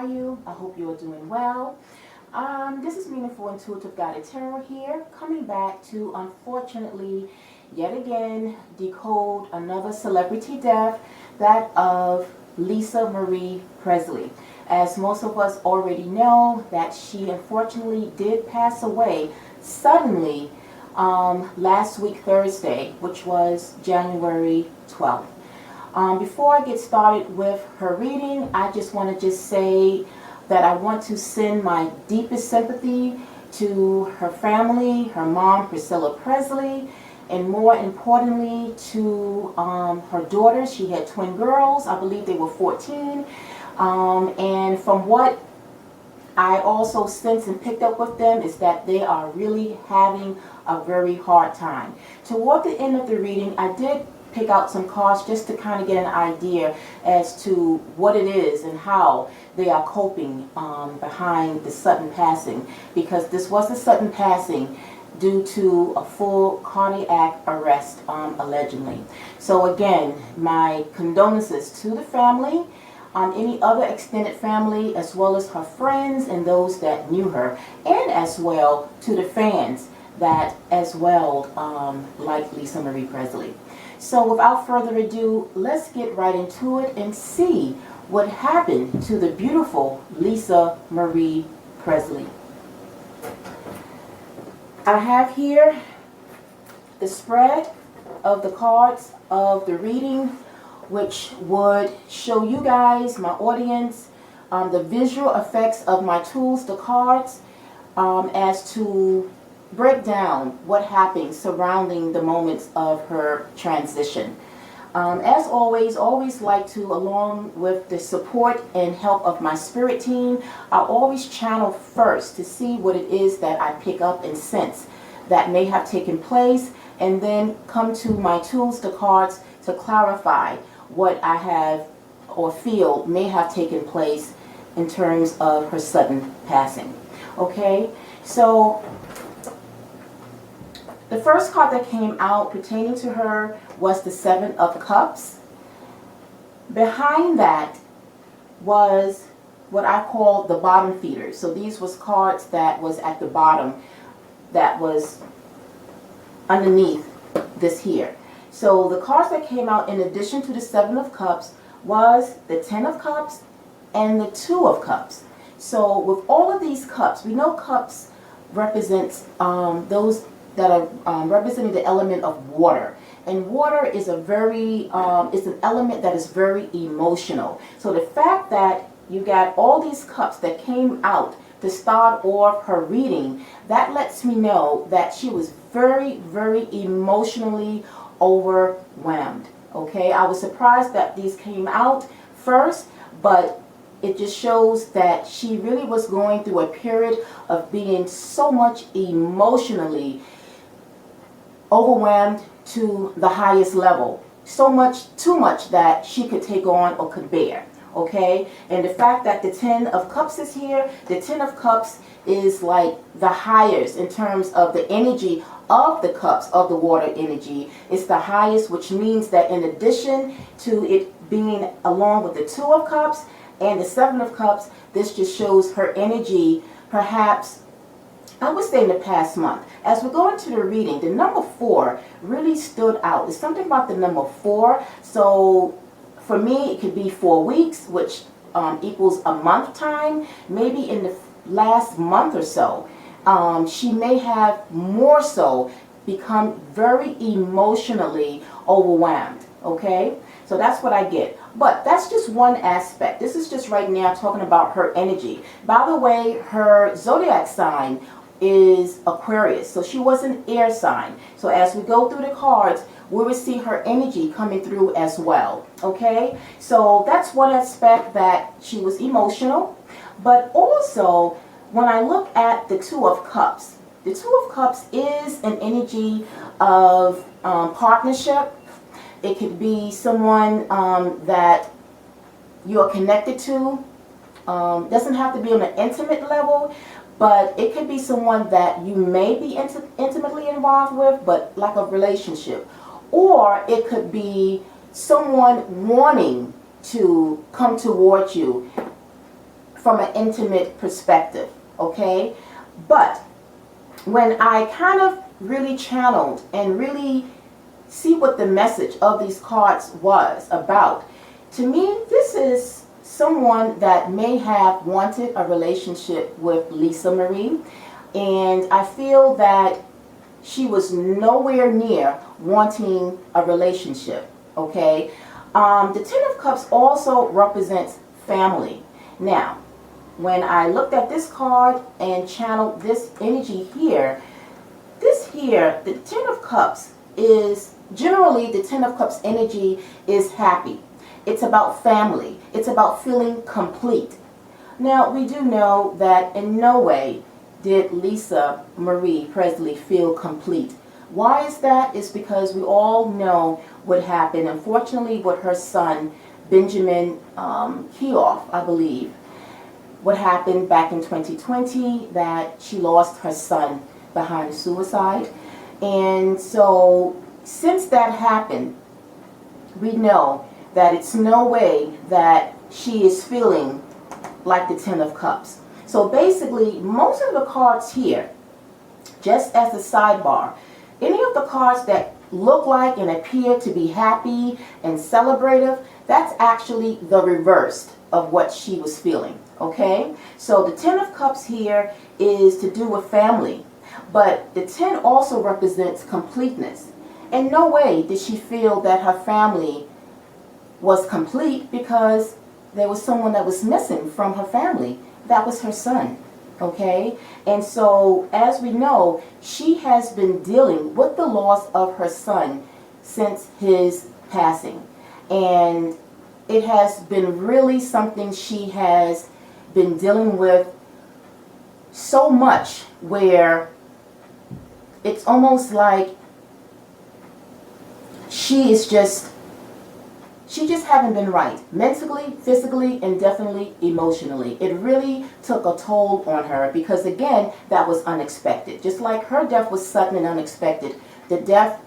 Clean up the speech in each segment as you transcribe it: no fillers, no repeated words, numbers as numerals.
are you? I hope you are doing well. This is Meaningful Intuitive Guided Tarot here, coming back to, unfortunately, yet again, decode another celebrity death, that of Lisa Marie Presley. As most of us already know, that she unfortunately did pass away suddenly last week Thursday, which was January 12th. Before I get started with her reading, I just want to say that I want to send my deepest sympathy to her family, her mom, Priscilla Presley, and more importantly to her daughters. She had twin girls. I believe they were 14. And from what I also sensed and picked up with them is that they are really having a very hard time. Toward the end of the reading, I did pick out some cards just to kind of get an idea as to what it is and how they are coping behind the sudden passing, because this was a sudden passing due to a full cardiac arrest, allegedly. So again, my condolences to the family, any other extended family, as well as her friends and those that knew her, and as well to the fans that as well like Lisa Marie Presley. So without further ado, let's get right into it and see what happened to the beautiful Lisa Marie Presley. I have here the spread of the cards of the reading, which would show you guys, my audience, the visual effects of my tools, the cards, as to break down what happened surrounding the moments of her transition. As always like to, along with the support and help of my spirit team, I always channel first to see what it is that I pick up and sense that may have taken place, and then come to my tools, the cards, to clarify what I have or feel may have taken place in terms of her sudden passing. Okay, so the first card that came out pertaining to her was the Seven of Cups. Behind that was what I call the bottom feeders. So these was cards that was at the bottom, that was underneath this here. So the cards that came out in addition to the Seven of Cups was the Ten of Cups and the Two of Cups. So with all of these cups, we know cups represents those that are representing the element of water. And water is a very, it's an element that is very emotional. So the fact that you got all these cups that came out to start off her reading, that lets me know that she was very, very emotionally overwhelmed. Okay, I was surprised that these came out first, but it just shows that she really was going through a period of being so much emotionally overwhelmed to the highest level. So much, too much that she could take on or could bear. Okay, and the fact that the Ten of Cups is here, the Ten of Cups is like the highest in terms of the energy of the cups, of the water energy. It's the highest, which means that in addition to it being along with the Two of Cups and the Seven of Cups, this just shows her energy, perhaps, I would say in the past month. As we go into the reading, the number 4 really stood out. There's something about the number 4. So for me, it could be 4 weeks, which equals a month time. Maybe in the last month or so, she may have more so become very emotionally overwhelmed. Okay, so that's what I get. But that's just one aspect. This is just right now talking about her energy. By the way, her zodiac sign is Aquarius, so she was an air sign. So as we go through the cards, we will see her energy coming through as well. Okay, so that's one aspect, that she was emotional. But also, when I look at the Two of Cups, the Two of Cups is an energy of partnership. It could be someone that you're connected to. Doesn't have to be on an intimate level, but it could be someone that you may be intimately involved with, but like a relationship. Or it could be someone wanting to come towards you from an intimate perspective, okay? But when I kind of really channeled and really see what the message of these cards was about, to me, this is someone that may have wanted a relationship with Lisa Marie, and I feel that she was nowhere near wanting a relationship, okay? The Ten of Cups also represents family. Now, when I looked at this card and channeled this energy here, the Ten of Cups is, generally the Ten of Cups energy is happy. It's about family. It's about feeling complete. Now, we do know that in no way did Lisa Marie Presley feel complete. Why is that? It's because we all know what happened, unfortunately, with her son, Benjamin Keough, I believe. What happened back in 2020, that she lost her son behind suicide. And so since that happened, we know that it's no way that she is feeling like the Ten of Cups. So basically, most of the cards here, just as a sidebar, any of the cards that look like and appear to be happy and celebrative, that's actually the reverse of what she was feeling, okay? So the Ten of Cups here is to do with family, but the Ten also represents completeness. In no way did she feel that her family was complete, because there was someone that was missing from her family. That was her son, okay? And so, as we know, she has been dealing with the loss of her son since his passing. And it has been really something she has been dealing with so much, where it's almost like she just haven't been right, mentally, physically, and definitely emotionally. It really took a toll on her, because again, that was unexpected. Just like her death was sudden and unexpected, the death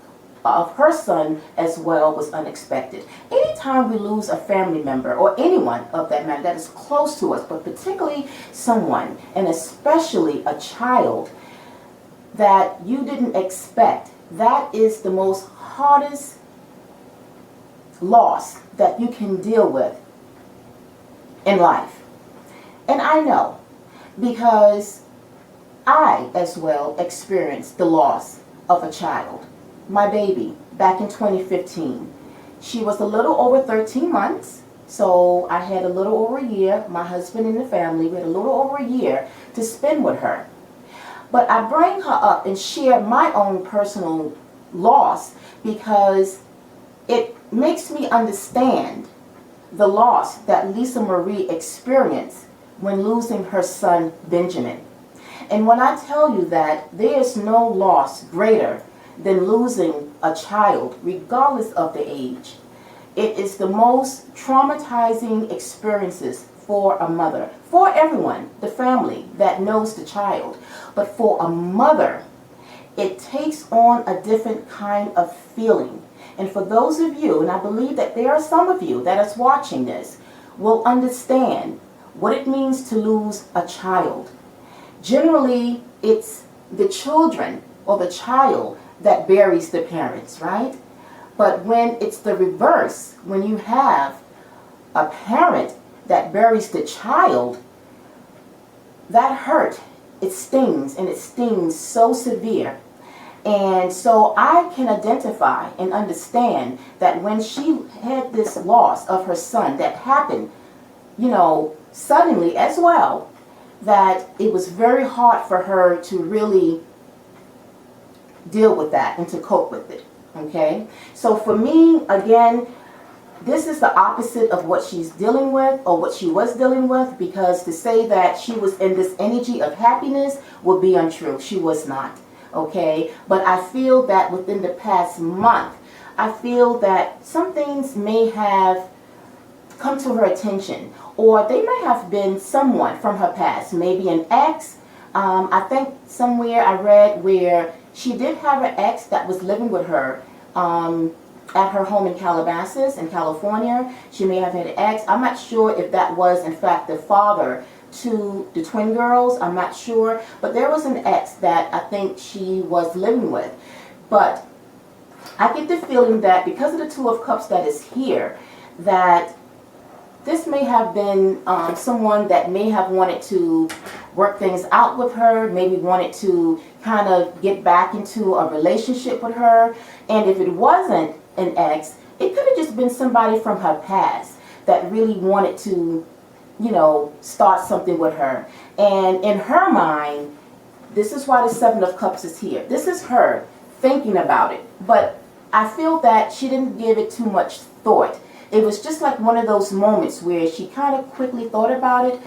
of her son as well was unexpected. Anytime we lose a family member, or anyone of that matter that is close to us, but particularly someone, and especially a child that you didn't expect, that is the most hardest loss that you can deal with in life. And I know, because I as well experienced the loss of a child, my baby, back in 2015. She was a little over 13 months, so I had a little over a year, my husband and the family, we had a little over a year to spend with her. But I bring her up and share my own personal loss, because it makes me understand the loss that Lisa Marie experienced when losing her son Benjamin. And when I tell you that there is no loss greater than losing a child, regardless of the age, it is the most traumatizing experiences for a mother, for everyone, the family that knows the child. But for a mother, it takes on a different kind of feeling. And for those of you, and I believe that there are some of you that is watching this, will understand what it means to lose a child. Generally, it's the children or the child that buries the parents, right? But when it's the reverse, when you have a parent that buries the child, that hurt, it stings, and it stings so severe. And so I can identify and understand that when she had this loss of her son that happened, suddenly as well, that it was very hard for her to really deal with that and to cope with it, okay? So for me, again, this is the opposite of what she's dealing with, or what she was dealing with, because to say that she was in this energy of happiness would be untrue. She was not. Okay, but I feel that within the past month, I feel that some things may have come to her attention, or they may have been someone from her past, maybe an ex. I think somewhere I read where she did have an ex that was living with her at her home in Calabasas in California. She may have had an ex. I'm not sure if that was in fact the father to the twin girls. I'm not sure, but there was an ex that I think she was living with. But I get the feeling that because of the Two of Cups that is here, that this may have been someone that may have wanted to work things out with her, maybe wanted to kind of get back into a relationship with her. And if it wasn't an ex, it could have just been somebody from her past that really wanted to, you know, start something with her. And in her mind, this is why the Seven of Cups is here. This is her thinking about it. But I feel that she didn't give it too much thought. It was just like one of those moments where she kind of quickly thought about it.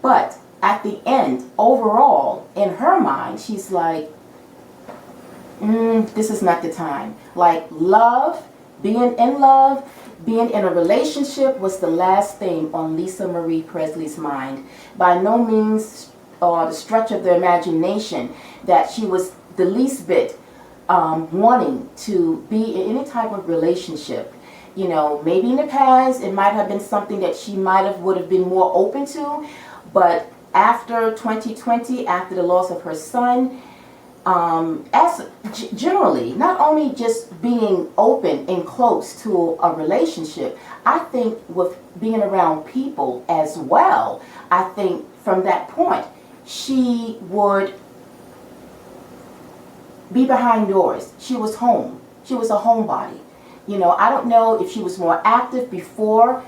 But at the end, overall, in her mind, she's like, this is not the time. Like love, being in love, being in a relationship was the last thing on Lisa Marie Presley's mind. By no means the stretch of the imagination that she was the least bit wanting to be in any type of relationship. You know, maybe in the past it might have been something that she would have been more open to, but after 2020, after the loss of her son, as generally, not only just being open and close to a relationship, I think with being around people as well, I think from that point, she would be behind doors. She was home. She was a homebody. You know, I don't know if she was more active before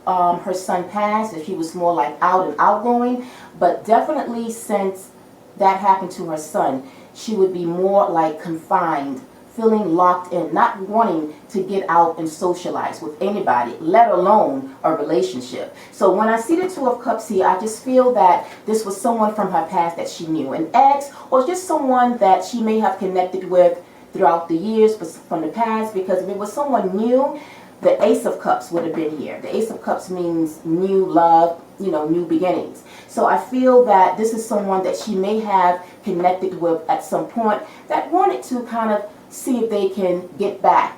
her son passed, if she was more like out and outgoing, but definitely since that happened to her son, she would be more like confined, feeling locked in, not wanting to get out and socialize with anybody, let alone a relationship. So when I see the Two of Cups here, I just feel that this was someone from her past that she knew, an ex, or just someone that she may have connected with throughout the years from the past, because if it was someone new, the Ace of Cups would have been here. The Ace of Cups means new love, you know, new beginnings. So I feel that this is someone that she may have connected with at some point that wanted to kind of see if they can get back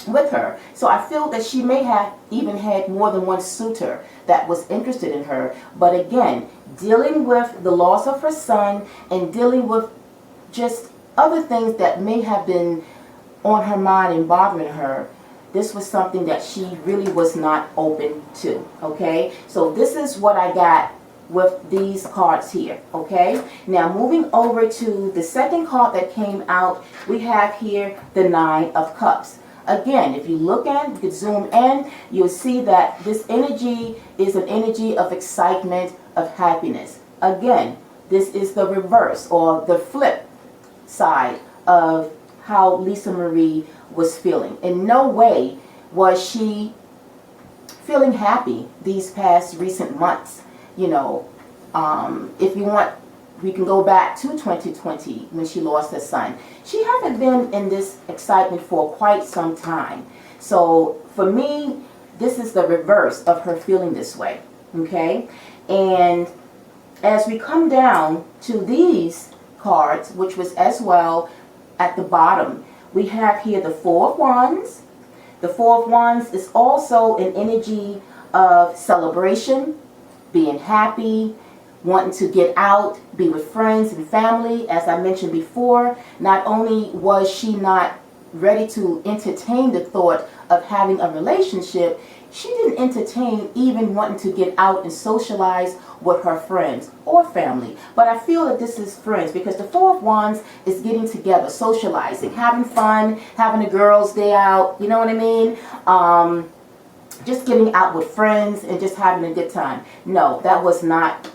with her. So I feel that she may have even had more than one suitor that was interested in her. But again, dealing with the loss of her son and dealing with just other things that may have been on her mind and bothering her, this was something that she really was not open to, okay? So this is what I got with these cards here, okay? Now moving over to the second card that came out, we have here the Nine of Cups. Again, if you look at it, you can zoom in, you'll see that this energy is an energy of excitement, of happiness. Again, this is the reverse or the flip side of how Lisa Marie was feeling. In no way was she feeling happy these past recent months. You know, if you want, we can go back to 2020 when she lost her son. She hasn't been in this excitement for quite some time. So for me, this is the reverse of her feeling this way, okay? And as we come down to these cards, which was as well at the bottom, we have here the Four of Wands. The Four of Wands is also an energy of celebration, being happy, wanting to get out, be with friends and family. As I mentioned before, not only was she not ready to entertain the thought of having a relationship, she didn't entertain even wanting to get out and socialize with her friends or family. But I feel that this is friends, because the Four of Wands is getting together, socializing, having fun, having a girls' day out, you know what I mean? Just getting out with friends and just having a good time. No, that was not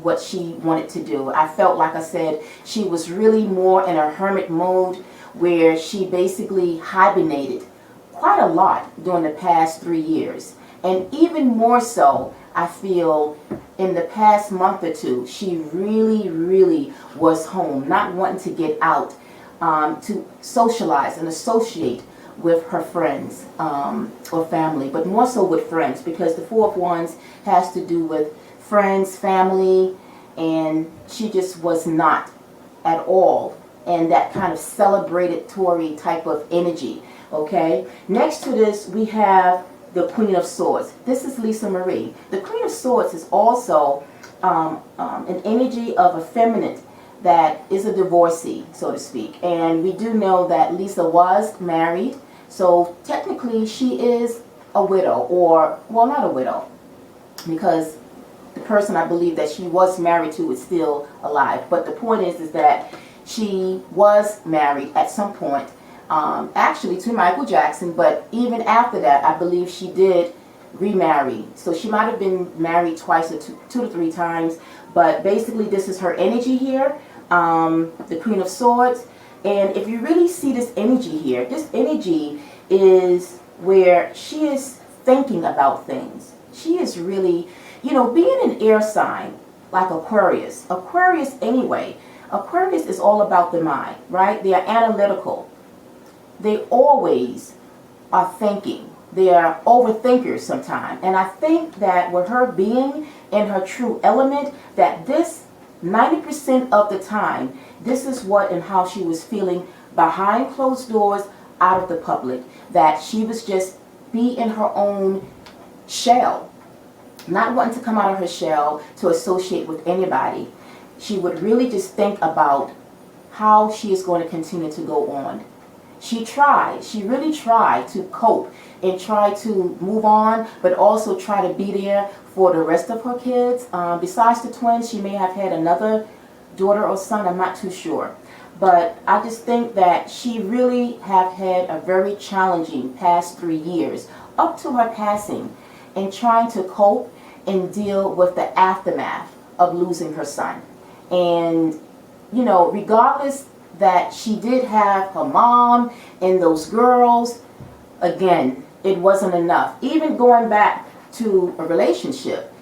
what she wanted to do. I felt, like I said, she was really more in a hermit mode where she basically hibernated quite a lot during the past 3 years. And even more so, I feel, in the past month or two, she really was home, not wanting to get out to socialize and associate with her friends or family, but more so with friends, because the Four of Wands has to do with friends, family, and she just was not at all in that kind of celebratory type of energy. Okay, next to this we have the Queen of Swords. This is Lisa Marie. The Queen of Swords is also an energy of a feminine that is a divorcee, so to speak. And we do know that Lisa was married, so technically she is a widow, or, well, not a widow, because the person I believe that she was married to is still alive. But the point is that she was married at some point, actually to Michael Jackson, but even after that, I believe she did remarry. So she might have been married twice or two to three times, but basically this is her energy here, the Queen of Swords. And if you really see this energy here, this energy is where she is thinking about things. She is really, you know, being an air sign like Aquarius. Aquarius anyway. Aquarius is all about the mind, right? They are analytical. They always are thinking. They are overthinkers sometimes. And I think that with her being in her true element, that this 90% of the time, this is what and how she was feeling behind closed doors, out of the public. That she was just be in her own shell, not wanting to come out of her shell to associate with anybody. She would really just think about how she is going to continue to go on. She really tried to cope and try to move on, but also try to be there for the rest of her kids. Besides the twins, she may have had another daughter or son, I'm not too sure. But I just think that she really have had a very challenging past 3 years, up to her passing, and trying to cope and deal with the aftermath of losing her son. And, you know, regardless that she did have her mom and those girls, again, it wasn't enough. Even going back to a relationship,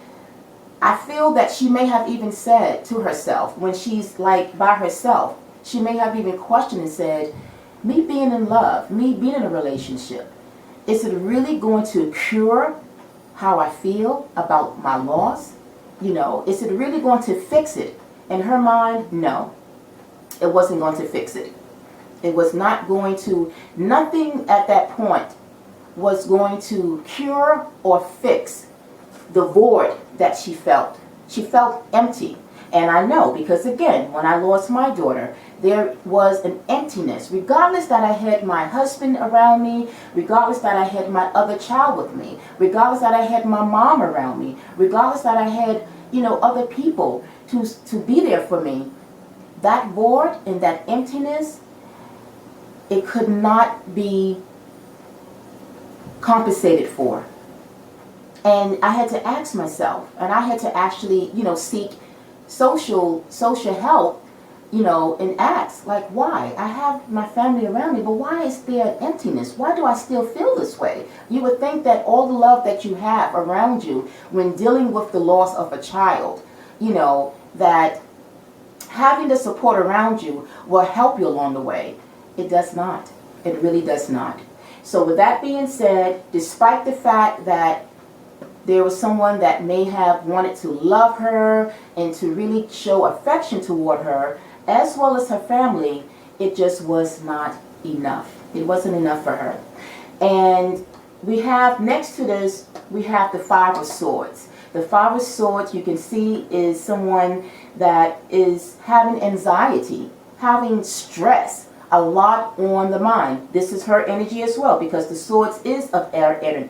I feel that she may have even said to herself, when she's like by herself, she may have even questioned and said, me being in love, me being in a relationship, is it really going to cure how I feel about my loss? You know, is it really going to fix it? In her mind, no, it wasn't going to fix it. It was not going to, nothing at that point was going to cure or fix the void that she felt. She felt empty. And I know, because again, when I lost my daughter, there was an emptiness. Regardless that I had my husband around me, regardless that I had my other child with me, regardless that I had my mom around me, regardless that I had, you know, other people to be there for me, that void and that emptiness, it could not be compensated for. And I had to ask myself, and I had to actually, you know, seek social help, you know, and ask, like, why? I have my family around me, but why is there an emptiness? Why do I still feel this way? You would think that all the love that you have around you when dealing with the loss of a child, you know, that having the support around you will help you along the way. It does not. It really does not. So with that being said, despite the fact that there was someone that may have wanted to love her and to really show affection toward her, as well as her family, it just was not enough. It wasn't enough for her. And we have, next to this, we have the Five of Swords. The Five of Swords, you can see, is someone that is having anxiety, having stress, a lot on the mind. This is her energy as well, because the Swords is of air energy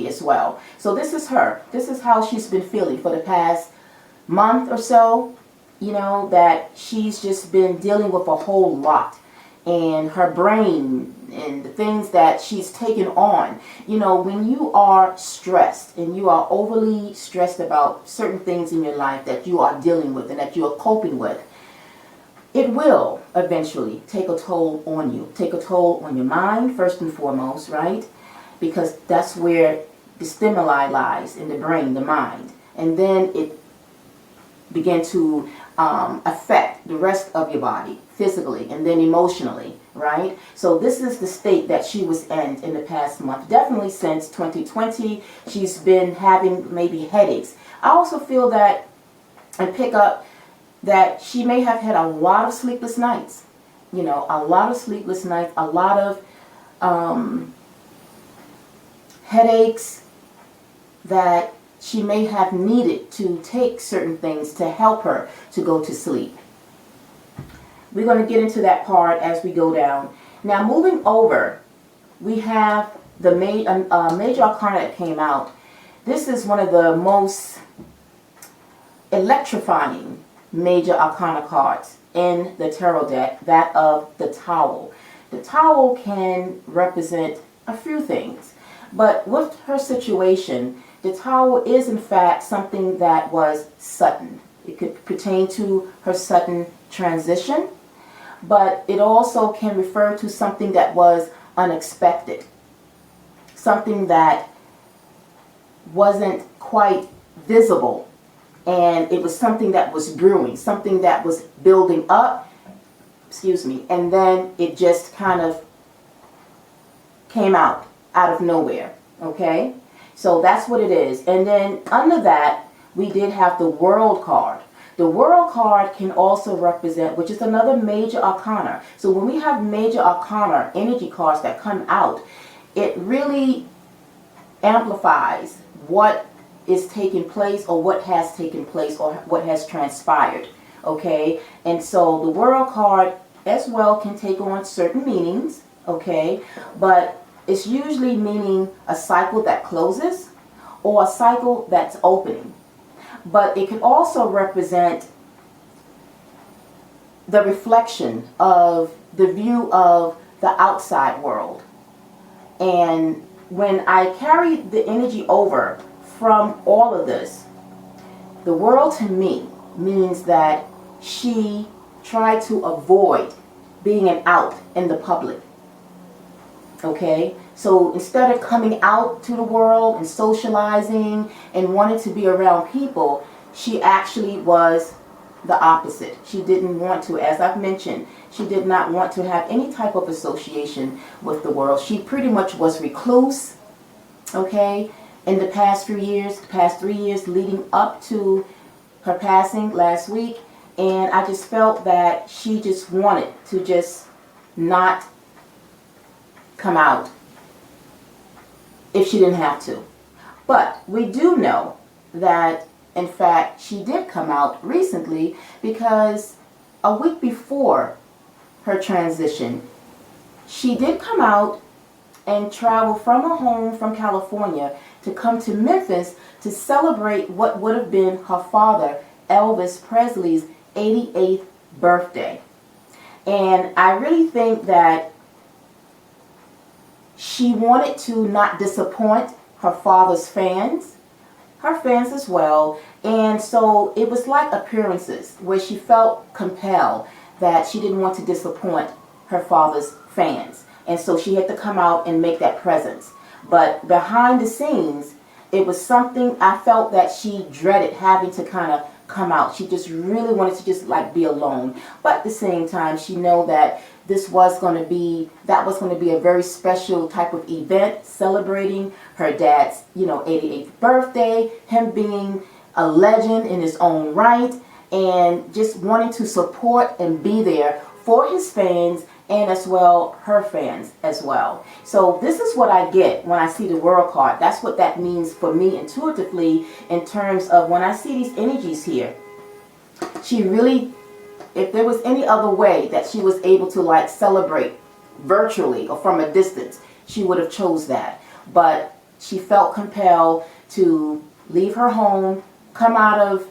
as well. So this is her. This is how she's been feeling for the past month or so, you know, that she's just been dealing with a whole lot. And her brain and the things that she's taken on. You know, when you are stressed and you are overly stressed about certain things in your life that you are dealing with and that you are coping with, it will eventually take a toll on you. Take a toll on your mind, first and foremost, right? Because that's where the stimuli lies, in the brain, the mind. And then it began to affect the rest of your body, physically and then emotionally, right? So this is the state that she was in the past month. Definitely since 2020, she's been having maybe headaches. I also feel that, and pick up, that she may have had a lot of sleepless nights. You know, a lot of sleepless nights, a lot of headaches, that she may have needed to take certain things to help her to go to sleep. We're going to get into that part as we go down. Now, moving over, we have the major arcana that came out. This is one of the most electrifying major arcana cards in the tarot deck, that of the Towel. The Towel can represent a few things, but with her situation, the Towel is in fact something that was sudden. It could pertain to her sudden transition, but it also can refer to something that was unexpected, something that wasn't quite visible, and it was something that was brewing, something that was building up, and then it just kind of came out of nowhere, okay? So that's what it is. And then under that, we did have the World card. The World card can also represent, which is another major arcana. So when we have major arcana energy cards that come out, it really amplifies what is taking place, or what has taken place, or what has transpired, okay? And so the World card as well can take on certain meanings, okay? But it's usually meaning a cycle that closes or a cycle that's opening. But it can also represent the reflection of the view of the outside world. And when I carry the energy over from all of this, the World to me means that she tried to avoid being an out in the public. Okay, so instead of coming out to the world and socializing and wanting to be around people, she actually was the opposite. She didn't want to, as I've mentioned, she did not want to have any type of association with the world. She pretty much was recluse, okay, in the past 3 years leading up to her passing last week. And I just felt that she just wanted to just not come out if she didn't have to. But we do know that in fact she did come out recently, because a week before her transition, she did come out and travel from her home from California to come to Memphis to celebrate what would have been her father, Elvis Presley's 88th birthday. And I really think that she wanted to not disappoint her father's fans, her fans as well. And so it was like appearances where she felt compelled that she didn't want to disappoint her father's fans. And so she had to come out and make that presence. But behind the scenes, it was something I felt that she dreaded having to kind of come out. She just really wanted to just like be alone. But at the same time, she know that this was going to be, that was going to be a very special type of event, celebrating her dad's, 88th birthday, him being a legend in his own right, and just wanting to support and be there for his fans, and as well her fans as well. So this is what I get when I see the World card. That's what that means for me intuitively, in terms of when I see these energies here. She really, if there was any other way that she was able to like celebrate virtually or from a distance, she would have chose that. But she felt compelled to leave her home, come out of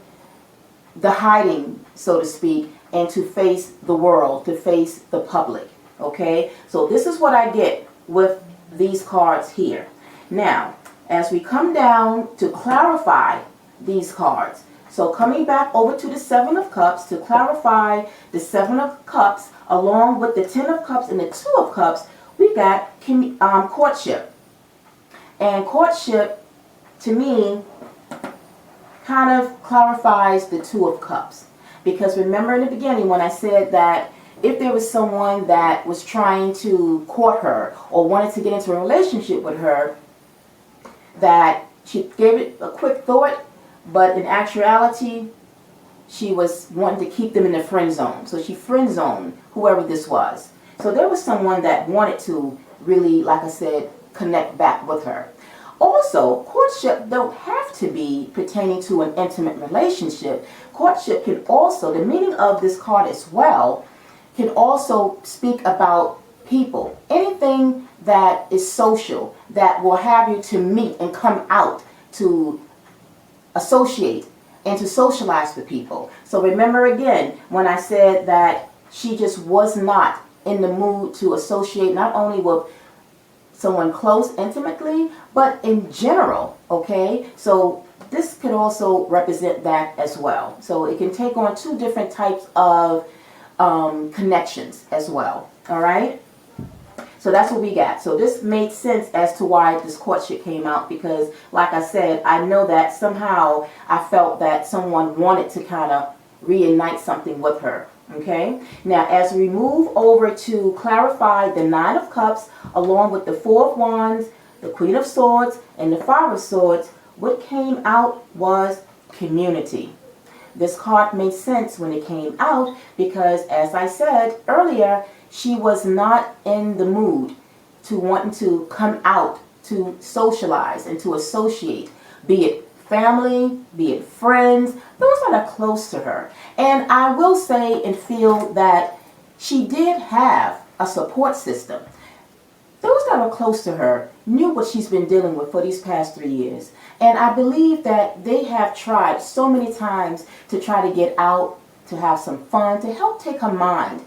the hiding, so to speak, and to face the world, to face the public. Okay, so this is what I get with these cards here. Now, as we come down to clarify these cards, so coming back over to the Seven of Cups to clarify the Seven of Cups along with the Ten of Cups and the Two of Cups, we got courtship. And courtship, to me, kind of clarifies the Two of Cups. Because remember in the beginning when I said that if there was someone that was trying to court her or wanted to get into a relationship with her, that she gave it a quick thought, but in actuality, she was wanting to keep them in the friend zone. So she friend zoned whoever this was. So there was someone that wanted to really, like I said, connect back with her. Also, courtship don't have to be pertaining to an intimate relationship. Courtship can also, the meaning of this card as well, can also speak about people. Anything that is social, that will have you to meet and come out to associate and to socialize with people. So remember again, when I said that she just was not in the mood to associate not only with someone close intimately, but in general, okay? So this could also represent that as well. So it can take on two different types of connections as well, all right? So that's what we got. So this made sense as to why this courtship came out, because like I said, I know that somehow I felt that someone wanted to kind of reignite something with her. Okay, now as we move over to clarify the Nine of Cups along with the Four of Wands, the Queen of Swords, and the Five of Swords, what came out was community. This card made sense when it came out because, as I said earlier, she was not in the mood to wanting to come out to socialize and to associate, be it family, be it friends, those that are close to her. And I will say and feel that she did have a support system. Those that are close to her knew what she's been dealing with for these past 3 years. And I believe that they have tried so many times to try to get out, to have some fun, to help take her mind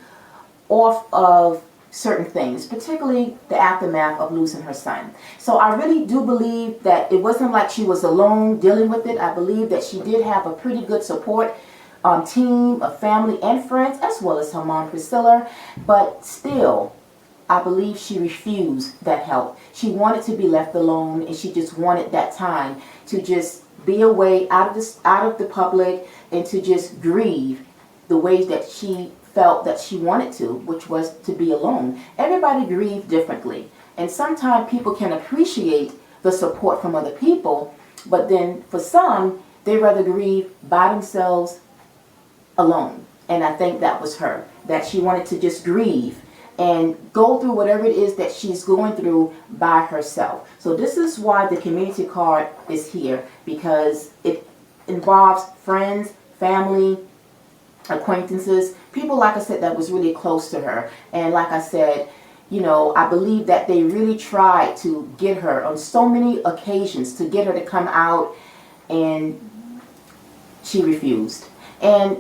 off of certain things, particularly the aftermath of losing her son. So I really do believe that it wasn't like she was alone dealing with it. I believe that she did have a pretty good support team of family and friends, as well as her mom Priscilla, but still I believe she refused that help. She wanted to be left alone, and she just wanted that time to just be away out of the public and to just grieve the ways that she felt that she wanted to, which was to be alone. Everybody grieved differently, and sometimes people can appreciate the support from other people, but then for some, they rather grieve by themselves alone. And I think that was her, that she wanted to just grieve and go through whatever it is that she's going through by herself. So this is why the community card is here, because it involves friends, family, acquaintances, people, like I said, that was really close to her. And like I said, you know, I believe that they really tried to get her on so many occasions to get her to come out, and she refused. And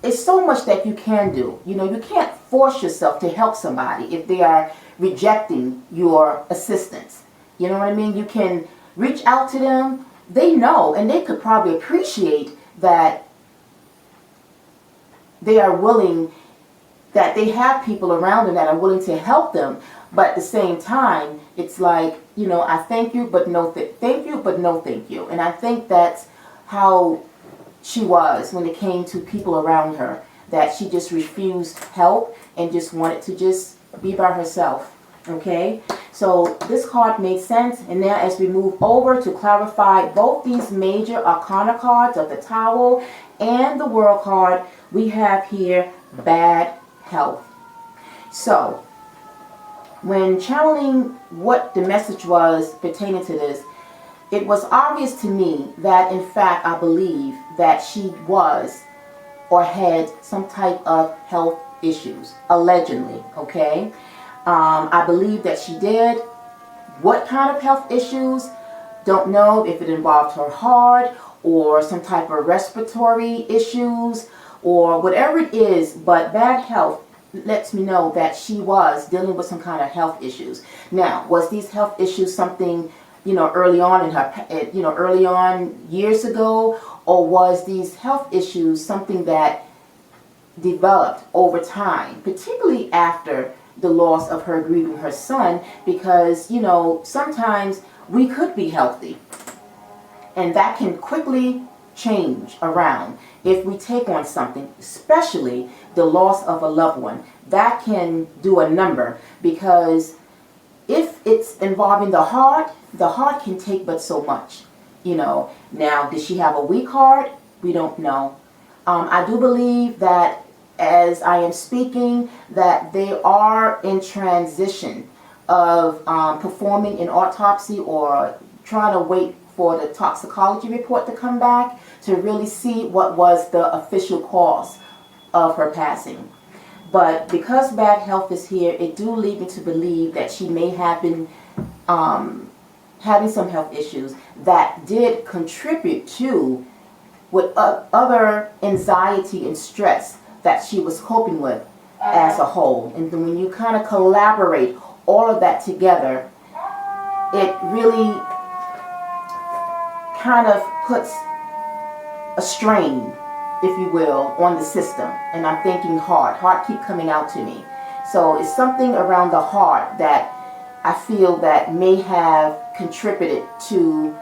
it's so much that you can do. You know, you can't force yourself to help somebody if they are rejecting your assistance. You know what I mean? You can reach out to them. They know, and they could probably appreciate that they are willing, that they have people around them that are willing to help them. But at the same time, it's like, you know, I thank you, but no thank you, but no thank you. And I think that's how she was when it came to people around her, that she just refused help and just wanted to just be by herself. Okay, so this card made sense. And now as we move over to clarify both these major arcana cards of the Tower and the World card, we have here bad health. So when channeling what the message was pertaining to this, it was obvious to me that in fact I believe that she was or had some type of health issues, allegedly, okay? I believe that she did. What kind of health issues? Don't know if it involved her heart or some type of respiratory issues or whatever it is, but bad health lets me know that she was dealing with some kind of health issues. Now, was these health issues something, you know, early on in her, you know, early on years ago, or was these health issues something that developed over time, particularly after the loss of her grieving her son? Because, you know, sometimes we could be healthy, and that can quickly change around if we take on something, especially the loss of a loved one. That can do a number, because if it's involving the heart can take but so much, you know. Now, did she have a weak heart? We don't know. I do believe that as I am speaking, that they are in transition of performing an autopsy or trying to wait for the toxicology report to come back to really see what was the official cause of her passing. But because bad health is here, it do lead me to believe that she may have been having some health issues that did contribute to with other anxiety and stress that she was coping with as a whole. And then when you kind of collaborate all of that together, it really kind of puts a strain, if you will, on the system. And I'm thinking heart keep coming out to me. So it's something around the heart that I feel that may have contributed to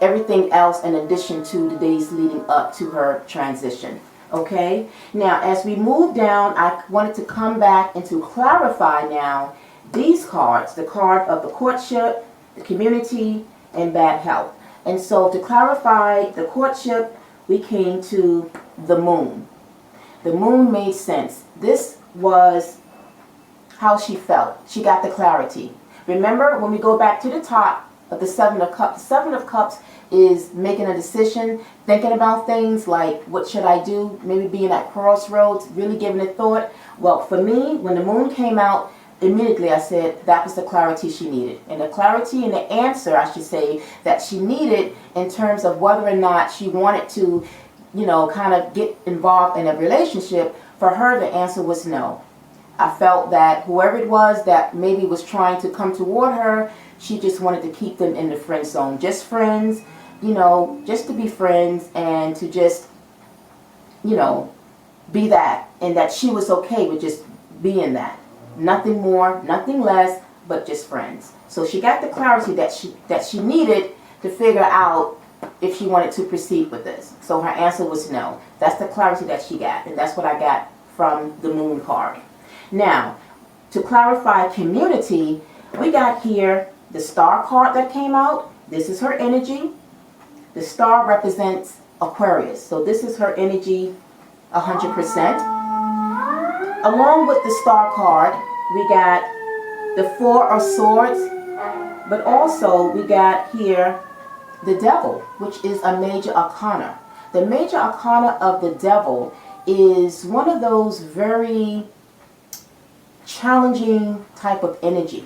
everything else in addition to the days leading up to her transition. Okay, now as we move down, I wanted to come back and to clarify now these cards, the card of the courtship, the community, and bad health. And so to clarify the courtship, we came to the moon. The moon made sense. This was how she felt. She got the clarity. Remember, when we go back to the top of the Seven of Cups, the Seven of Cups is making a decision, thinking about things like, what should I do? Maybe being at crossroads, really giving it thought. Well, for me, when the moon came out, immediately I said that was the clarity she needed. And the clarity and the answer, I should say, that she needed in terms of whether or not she wanted to, you know, kind of get involved in a relationship, for her the answer was no. I felt that whoever it was that maybe was trying to come toward her, she just wanted to keep them in the friend zone. Just friends, you know, just to be friends and to just, you know, be that. And that she was okay with just being that. Nothing more, nothing less, but just friends. So she got the clarity that she needed to figure out if she wanted to proceed with this. So her answer was no. That's the clarity that she got. And that's what I got from the moon card. Now, to clarify community, we got here the star card that came out. This is her energy. The star represents Aquarius. So this is her energy 100%. Along with the star card, we got the Four of Swords, but also we got here the Devil, which is a major arcana. The major arcana of the Devil is one of those very challenging type of energy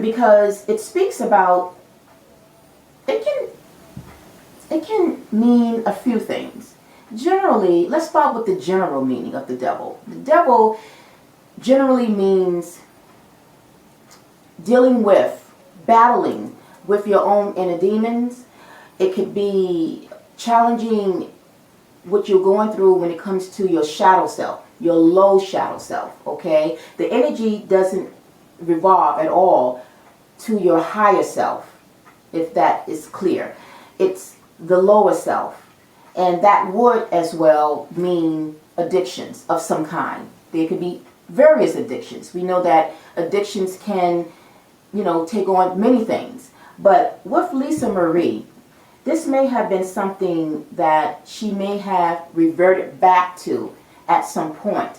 because it speaks about, it can mean a few things. Generally, let's start with the general meaning of the devil. The devil generally means dealing with, battling with your own inner demons. It could be challenging what you're going through when it comes to your shadow self, your low shadow self, okay? The energy doesn't revolve at all to your higher self, if that is clear. It's the lower self. And that would as well mean addictions of some kind. There could be various addictions. We know that addictions can, you know, take on many things. But with Lisa Marie, this may have been something that she may have reverted back to at some point.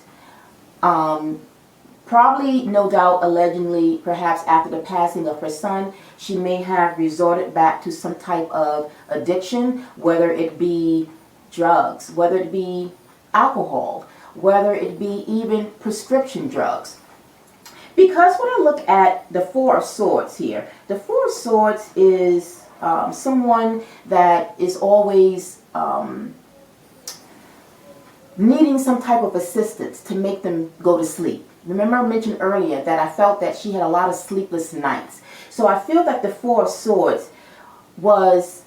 Probably, no doubt, allegedly, perhaps after the passing of her son, she may have resorted back to some type of addiction, whether it be drugs, whether it be alcohol, whether it be even prescription drugs. Because when I look at the Four of Swords here, the Four of Swords is someone that is always needing some type of assistance to make them go to sleep. Remember I mentioned earlier that I felt that she had a lot of sleepless nights. So I feel that the Four of Swords was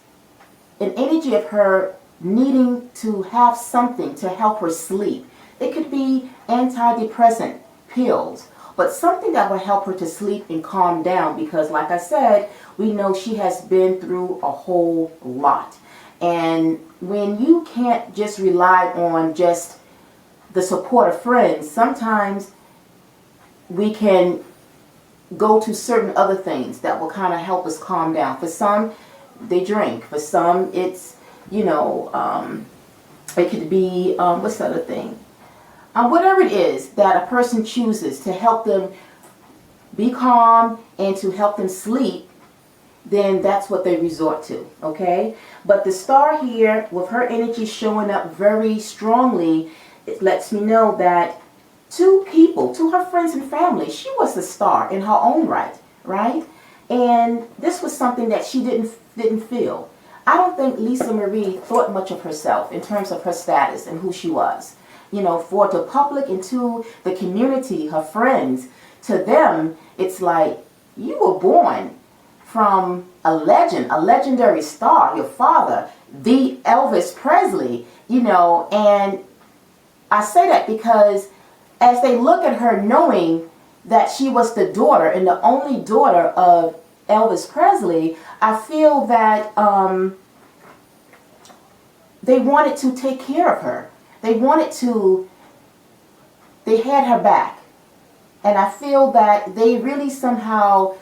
an energy of her needing to have something to help her sleep. It could be antidepressant pills, but something that will help her to sleep and calm down, because like I said, we know she has been through a whole lot. And when you can't just rely on just the support of friends, sometimes we can go to certain other things that will kind of help us calm down. For some, they drink. For some, it's, you know, it could be, what's the other thing? Whatever it is that a person chooses to help them be calm and to help them sleep, then that's what they resort to, okay? But the star here, with her energy showing up very strongly, it lets me know that to people, to her friends and family, she was the star in her own right, right? And this was something that she didn't feel. I don't think Lisa Marie thought much of herself in terms of her status and who she was. You know, for the public and to the community, her friends, to them, it's like, you were born from a legend, a legendary star, your father, the Elvis Presley, you know. And I say that because as they look at her, knowing that she was the daughter and the only daughter of Elvis Presley, I feel that they wanted to take care of her. They had her back. And I feel that they really somehow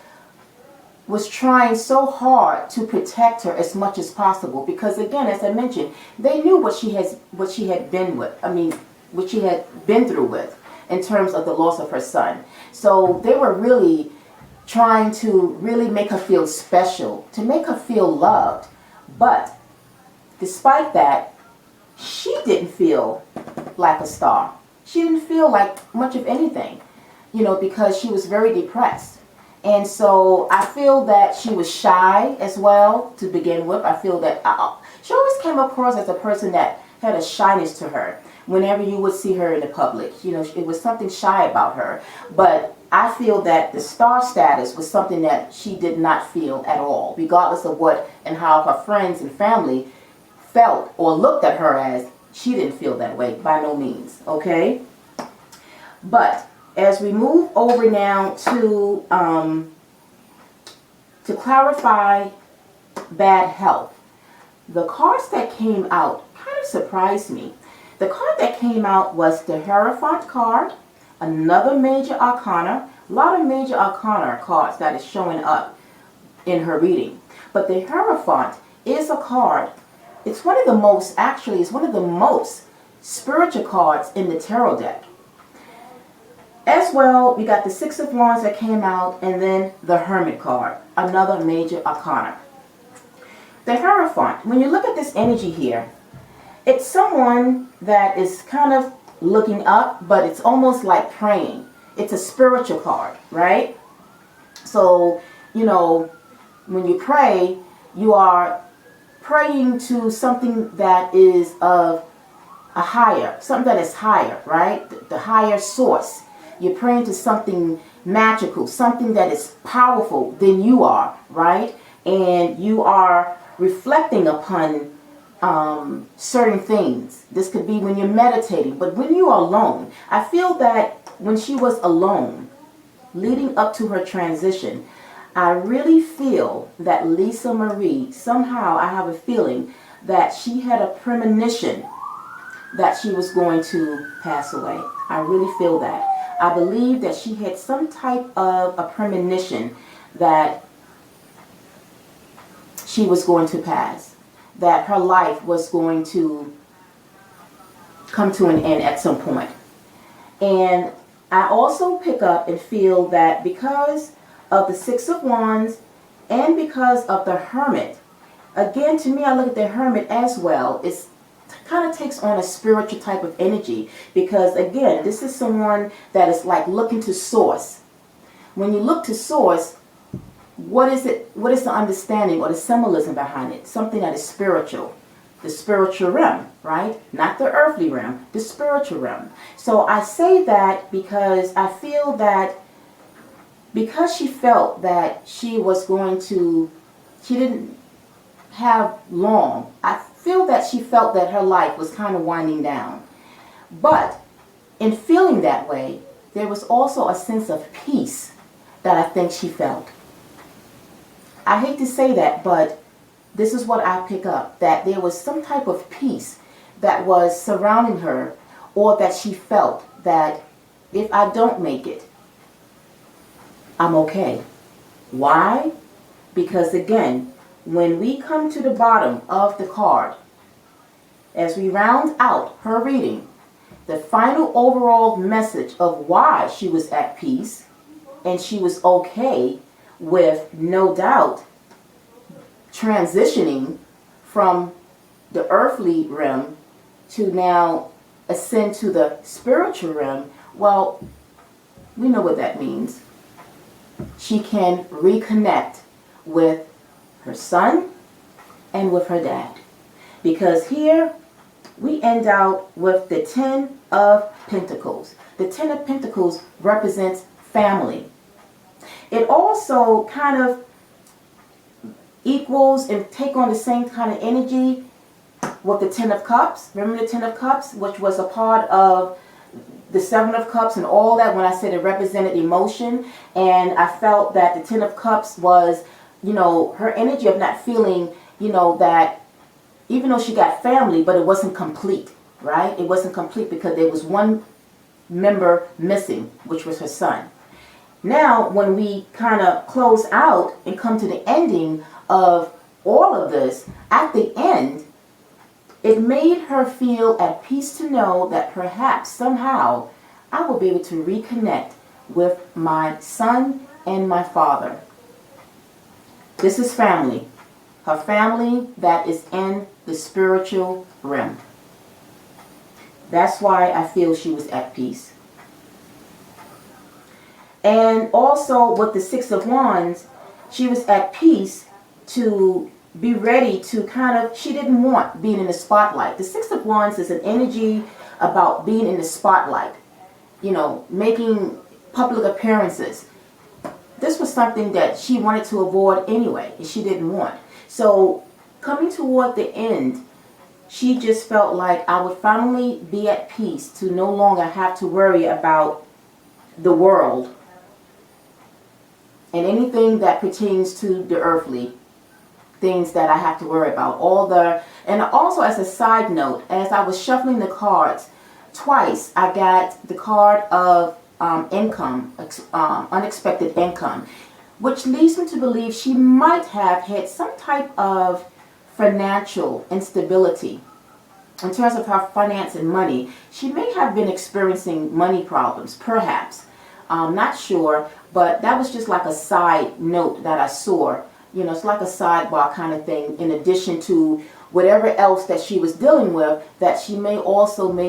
was trying so hard to protect her as much as possible. Because again, as I mentioned, they knew what she had been with. I mean, what she had been through with in terms of the loss of her son. So they were really trying to really make her feel special, to make her feel loved. But despite that, she didn't feel like a star. She didn't feel like much of anything, you know, because she was very depressed. And so I feel that she was shy as well to begin with. I feel that she always came across as a person that had a shyness to her. Whenever you would see her in the public, you know, it was something shy about her. But I feel that the star status was something that she did not feel at all, regardless of what and how her friends and family felt or looked at her as. She didn't feel that way, by no means, okay? But as we move over now to clarify bad health, the cards that came out kind of surprised me. The card that came out was the Hierophant card, another major arcana. A lot of major arcana cards that is showing up in her reading. But the Hierophant is a card. It's one of the most, actually, it's one of the most spiritual cards in the tarot deck. As well, we got the Six of Wands that came out, and then the Hermit card, another major arcana. The Hierophant, when you look at this energy here, it's someone that is kind of looking up, but it's almost like praying. It's a spiritual card, right? So, you know, when you pray, you are praying to something that is of a higher, something that is higher, right? The higher source. You're praying to something magical, something that is powerful than you are, right? And you are reflecting upon certain things. This could be when you're meditating, but when you are alone, I feel that when she was alone, leading up to her transition, I really feel that Lisa Marie, somehow I have a feeling that she had a premonition that she was going to pass away. I really feel that. I believe that she had some type of a premonition that she was going to pass, that her life was going to come to an end at some point. And I also pick up and feel that because of the Six of Wands and because of the Hermit, again, to me, I look at the Hermit as well. It's kind of takes on a spiritual type of energy because, again, this is someone that is like looking to source. When you look to source, what is it? What is the understanding or the symbolism behind it? Something that is spiritual. The spiritual realm, right? Not the earthly realm, the spiritual realm. So I say that because I feel that because she felt that she was going to, she didn't have long, I feel that she felt that her life was kind of winding down. But in feeling that way, there was also a sense of peace that I think she felt. I hate to say that, but this is what I pick up, that there was some type of peace that was surrounding her, or that she felt that if I don't make it, I'm okay. Why? Because again, when we come to the bottom of the card, as we round out her reading, the final overall message of why she was at peace and she was okay with, no doubt, transitioning from the earthly realm to now ascend to the spiritual realm, well, we know what that means. She can reconnect with her son and with her dad. Because here we end out with the Ten of Pentacles. The Ten of Pentacles represents family. It also kind of equals and take on the same kind of energy with the Ten of Cups. Remember the Ten of Cups, which was a part of the Seven of Cups and all that, when I said it represented emotion. And I felt that the Ten of Cups was, you know, her energy of not feeling, you know, that even though she got family, but it wasn't complete, right? It wasn't complete because there was one member missing, which was her son. Now, when we kind of close out and come to the ending of all of this, at the end, it made her feel at peace to know that perhaps somehow I will be able to reconnect with my son and my father. This is family. Her family that is in the spiritual realm. That's why I feel she was at peace. And also with the Six of Wands, she was at peace to be ready to kind of, she didn't want being in the spotlight. The Six of Wands is an energy about being in the spotlight, you know, making public appearances. This was something that she wanted to avoid anyway, and she didn't want. So coming toward the end, she just felt like I would finally be at peace to no longer have to worry about the world and anything that pertains to the earthly things that I have to worry about. And also, as a side note, as I was shuffling the cards, twice I got the card of income, unexpected income, which leads me to believe she might have had some type of financial instability in terms of her finance and money. She may have been experiencing money problems, perhaps. I'm not sure, but that was just like a side note that I saw. You know, it's like a sidebar kind of thing, in addition to whatever else that she was dealing with, that she may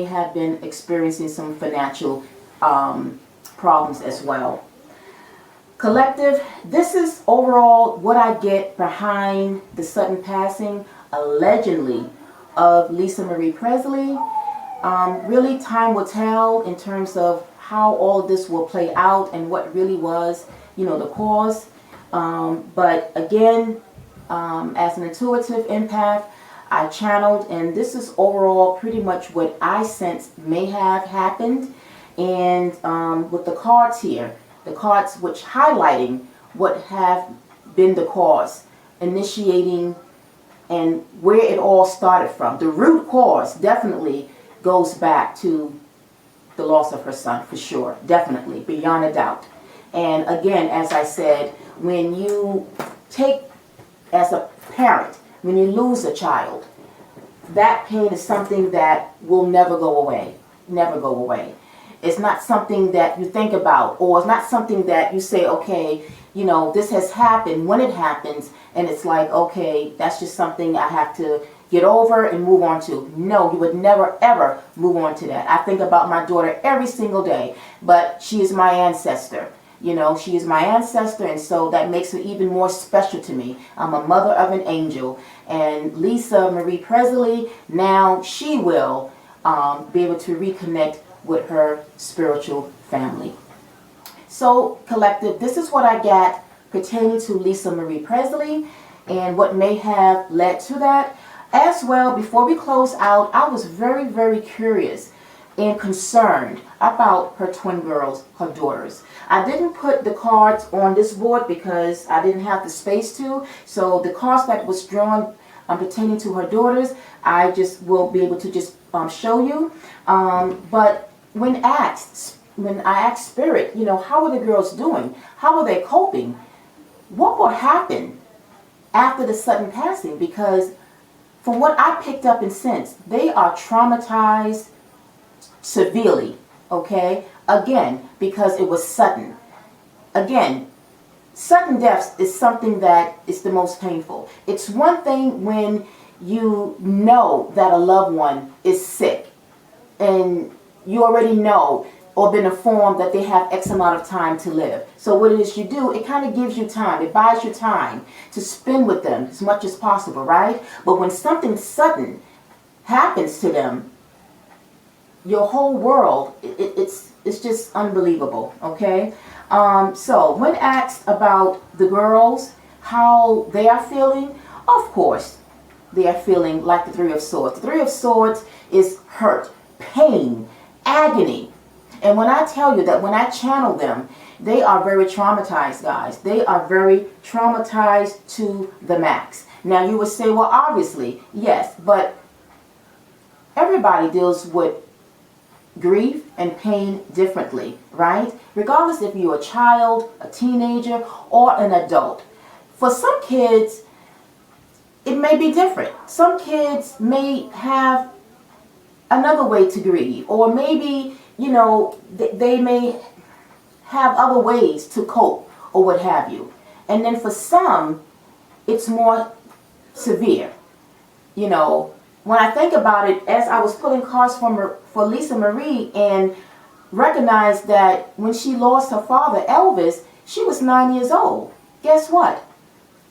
have been experiencing some financial problems as well. Collective, this is overall what I get behind the sudden passing, allegedly, of Lisa Marie Presley. Really, time will tell in terms of how all of this will play out and what really was, you know, the cause. But again, as an intuitive empath, I channeled, and this is overall pretty much what I sense may have happened. And with the cards here, the cards which highlighting what have been the cause, initiating, and where it all started from. The root cause definitely goes back to the loss of her son, for sure, definitely, beyond a doubt. And again, as I said, when you take, as a parent, when you lose a child, that pain is something that will never go away, never go away. It's not something that you think about, or it's not something that you say, okay, you know, this has happened. When it happens, and it's like, okay, that's just something I have to get over and move on to. No, you would never, ever move on to that. I think about my daughter every single day, but she is my ancestor. You know, she is my ancestor, and so that makes her even more special to me. I'm a mother of an angel. And Lisa Marie Presley, now she will be able to reconnect with her spiritual family. So, collective, this is what I got pertaining to Lisa Marie Presley and what may have led to that. As well, before we close out, I was very, very curious and concerned about her twin girls, her daughters. I didn't put the cards on this board because I didn't have the space to. So the cards that was drawn pertaining to her daughters, I just will be able to just show you. But when I asked Spirit, you know, how are the girls doing? How are they coping? What will happen after the sudden passing? Because from what I picked up and sensed, they are traumatized severely, okay? Again, because it was sudden. again, sudden deaths is something that is the most painful. It's one thing when you know that a loved one is sick and you already know or been informed that they have X amount of time to live. So what it is you do, it kind of gives you time. It buys you time to spend with them as much as possible, right? But when something sudden happens to them, your whole world, it's just unbelievable, okay? So when asked about the girls, how they are feeling, of course, they are feeling like the Three of Swords. The Three of Swords is hurt, pain, agony. And when I tell you that when I channel them, they are very traumatized, guys. They are very traumatized to the max. Now you would say, well, obviously, yes, but everybody deals with grief and pain differently, right? Regardless if you're a child, a teenager, or an adult. For some kids, it may be different. Some kids may have another way to grieve, or maybe, you know, they may have other ways to cope or what have you. And then for some, it's more severe. You know, when I think about it, as I was pulling cards for Lisa Marie and recognized that when she lost her father, Elvis, she was 9 years old. Guess what?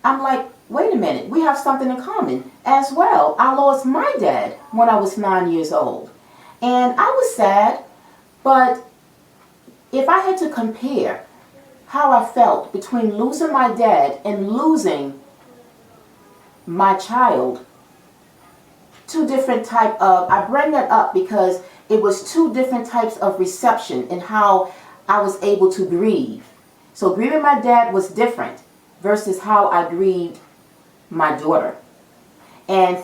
I'm like, wait a minute, we have something in common as well. I lost my dad when I was 9 years old. And I was sad, but if I had to compare how I felt between losing my dad and losing my child, two different type of, I bring that up because it was two different types of reception in how I was able to grieve. So grieving my dad was different versus how I grieved my daughter. And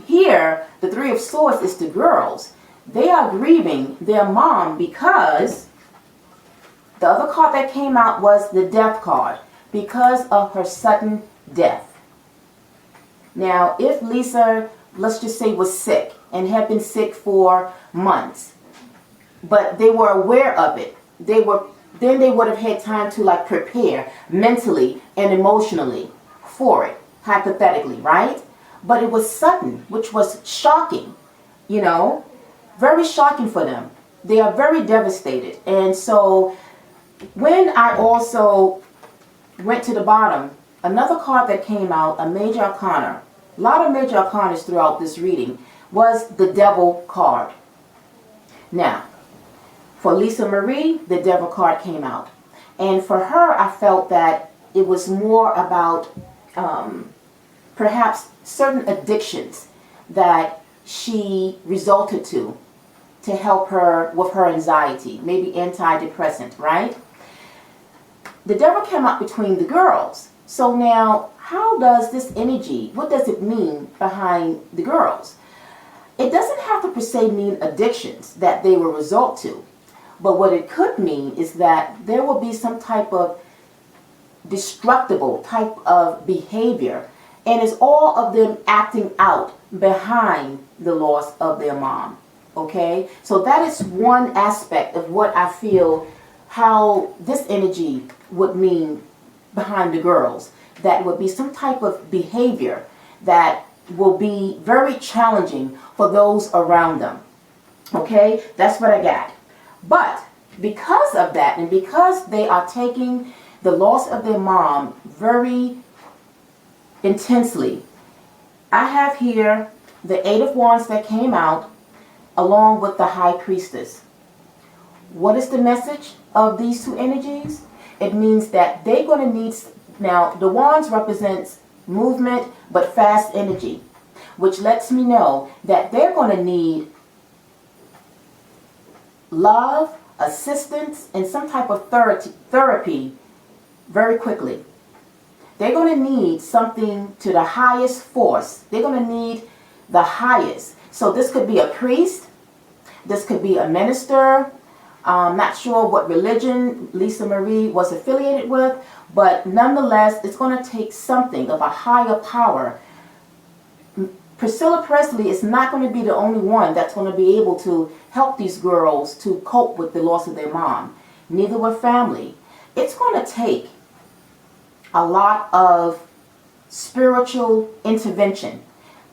here, the Three of Swords is the girls. They are grieving their mom because the other card that came out was the death card, because of her sudden death. Now, if Lisa, let's just say, was sick and had been sick for months, but they were aware of it, then they would have had time to like prepare mentally and emotionally for it, hypothetically, right? But it was sudden, which was shocking, you know, very shocking for them. They are very devastated. And so when I also went to the bottom, another card that came out, a major arcana, a lot of major arcanas throughout this reading, was the Devil card. Now, for Lisa Marie, the Devil card came out. And for her, I felt that it was more about perhaps certain addictions that she resulted to help her with her anxiety, maybe antidepressant, right? The Devil came out between the girls. So now, how does this energy, what does it mean behind the girls? It doesn't have to per se mean addictions that they will result to. But what it could mean is that there will be some type of destructible type of behavior, and it's all of them acting out behind the loss of their mom. Okay? So that is one aspect of what I feel how this energy would mean behind the girls. That would be some type of behavior that will be very challenging for those around them. Okay? That's what I got. But because of that, and because they are taking the loss of their mom very intensely, I have here the Eight of Wands that came out along with the High Priestess. What is the message of these two energies? It means that they're going to need, now the Wands represents movement but fast energy, which lets me know that they're going to need love, assistance, and some type of therapy very quickly. They're going to need something to the highest force. They're going to need the highest. So this could be a priest. This could be a minister. I'm not sure what religion Lisa Marie was affiliated with, but nonetheless, it's going to take something of a higher power. Priscilla Presley is not going to be the only one that's going to be able to help these girls to cope with the loss of their mom. Neither will family. it's going to take a lot of spiritual intervention.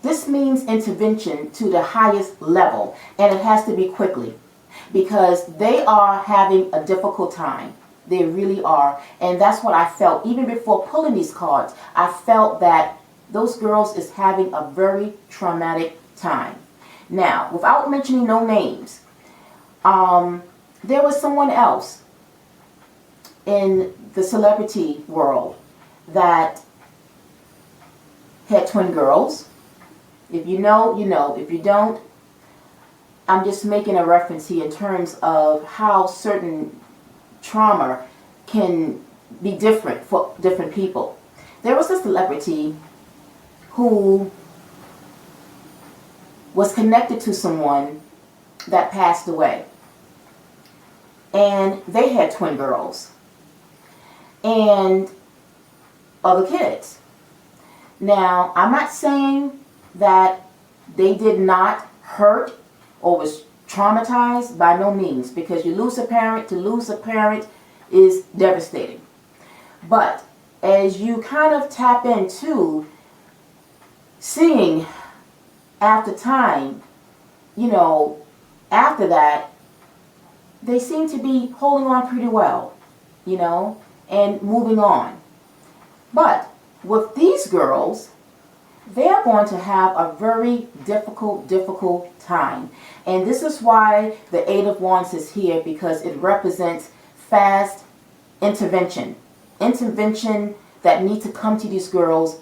This means intervention to the highest level, and it has to be quickly because they are having a difficult time. They really are. And that's what I felt. Even before pulling these cards, I felt that those girls is having a very traumatic time. Now, without mentioning no names, there was someone else in the celebrity world that had twin girls. If you know, you know. If you don't, I'm just making a reference here in terms of how certain trauma can be different for different people. There was a celebrity who was connected to someone that passed away, and they had twin girls and other kids. Now, I'm not saying that they did not hurt or was traumatized, by no means, because you lose a parent. To lose a parent is devastating. But as you kind of tap into seeing after time, you know, after that, they seem to be holding on pretty well, you know, and moving on. But with these girls, they're going to have a very difficult time. And this is why the Eight of Wands is here, because it represents fast intervention. Intervention that need to come to these girls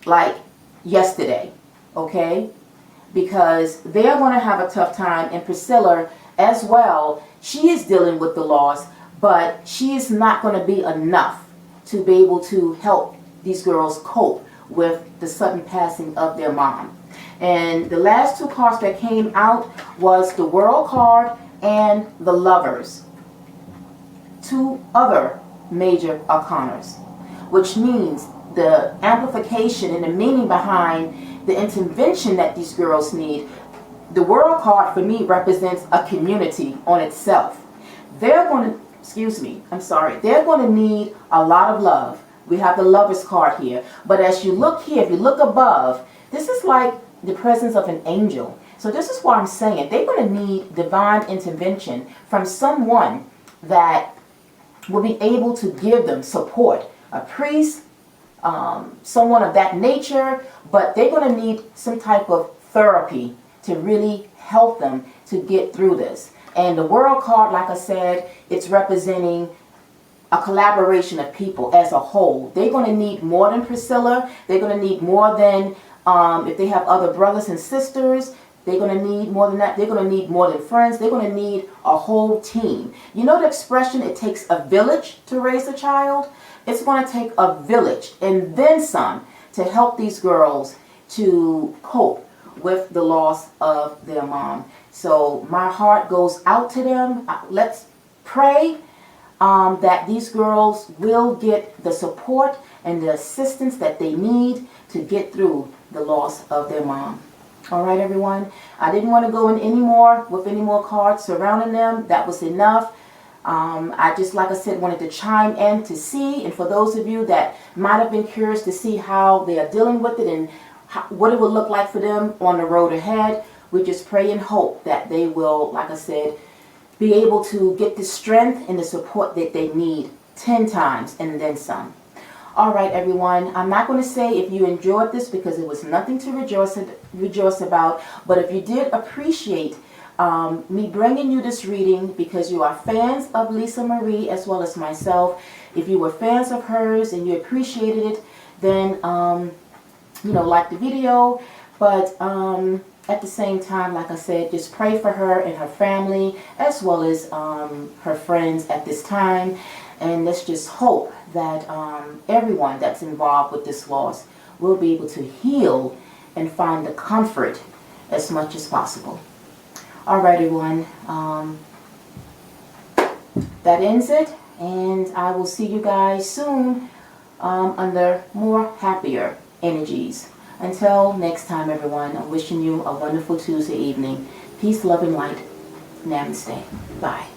like yesterday, okay? Because they're going to have a tough time. And Priscilla as well, she is dealing with the loss, but she is not going to be enough to be able to help these girls cope with the sudden passing of their mom. And the last two cards that came out was the World card and the Lovers. Two other major arcanas, which means the amplification and the meaning behind the intervention that these girls need. The World card for me represents a community on itself. They're going to, they're going to need a lot of love. We have the Lovers card here. But as you look here, if you look above, this is like the presence of an angel. So this is why I'm saying they're going to need divine intervention from someone that will be able to give them support. A priest, someone of that nature, but they're going to need some type of therapy to really help them to get through this. And the World card, like I said, it's representing a collaboration of people as a whole. They're going to need more than Priscilla. They're going to need more than, if they have other brothers and sisters, they're going to need more than that. They're going to need more than friends. They're going to need a whole team. You know the expression, it takes a village to raise a child? It's going to take a village and then some to help these girls to cope with the loss of their mom. So my heart goes out to them. Let's pray that these girls will get the support and the assistance that they need to get through the loss of their mom. All right, everyone. I didn't want to go in any more cards surrounding them. That was enough. I just, like I said, wanted to chime in to see, and for those of you that might have been curious to see how they are dealing with it and what it will look like for them on the road ahead, we just pray and hope that they will, like I said, be able to get the strength and the support that they need 10 times and then some. All right, everyone. I'm not going to say if you enjoyed this because it was nothing to rejoice about, but if you did appreciate me bringing you this reading because you are fans of Lisa Marie as well as myself, if you were fans of hers and you appreciated it, then, like the video, but at the same time, like I said, just pray for her and her family as well as her friends at this time. And let's just hope that everyone that's involved with this loss will be able to heal and find the comfort as much as possible. All right, everyone. That ends it. And I will see you guys soon under more happier energies. Until next time, everyone, I'm wishing you a wonderful Tuesday evening. Peace, love, and light. Namaste. Bye.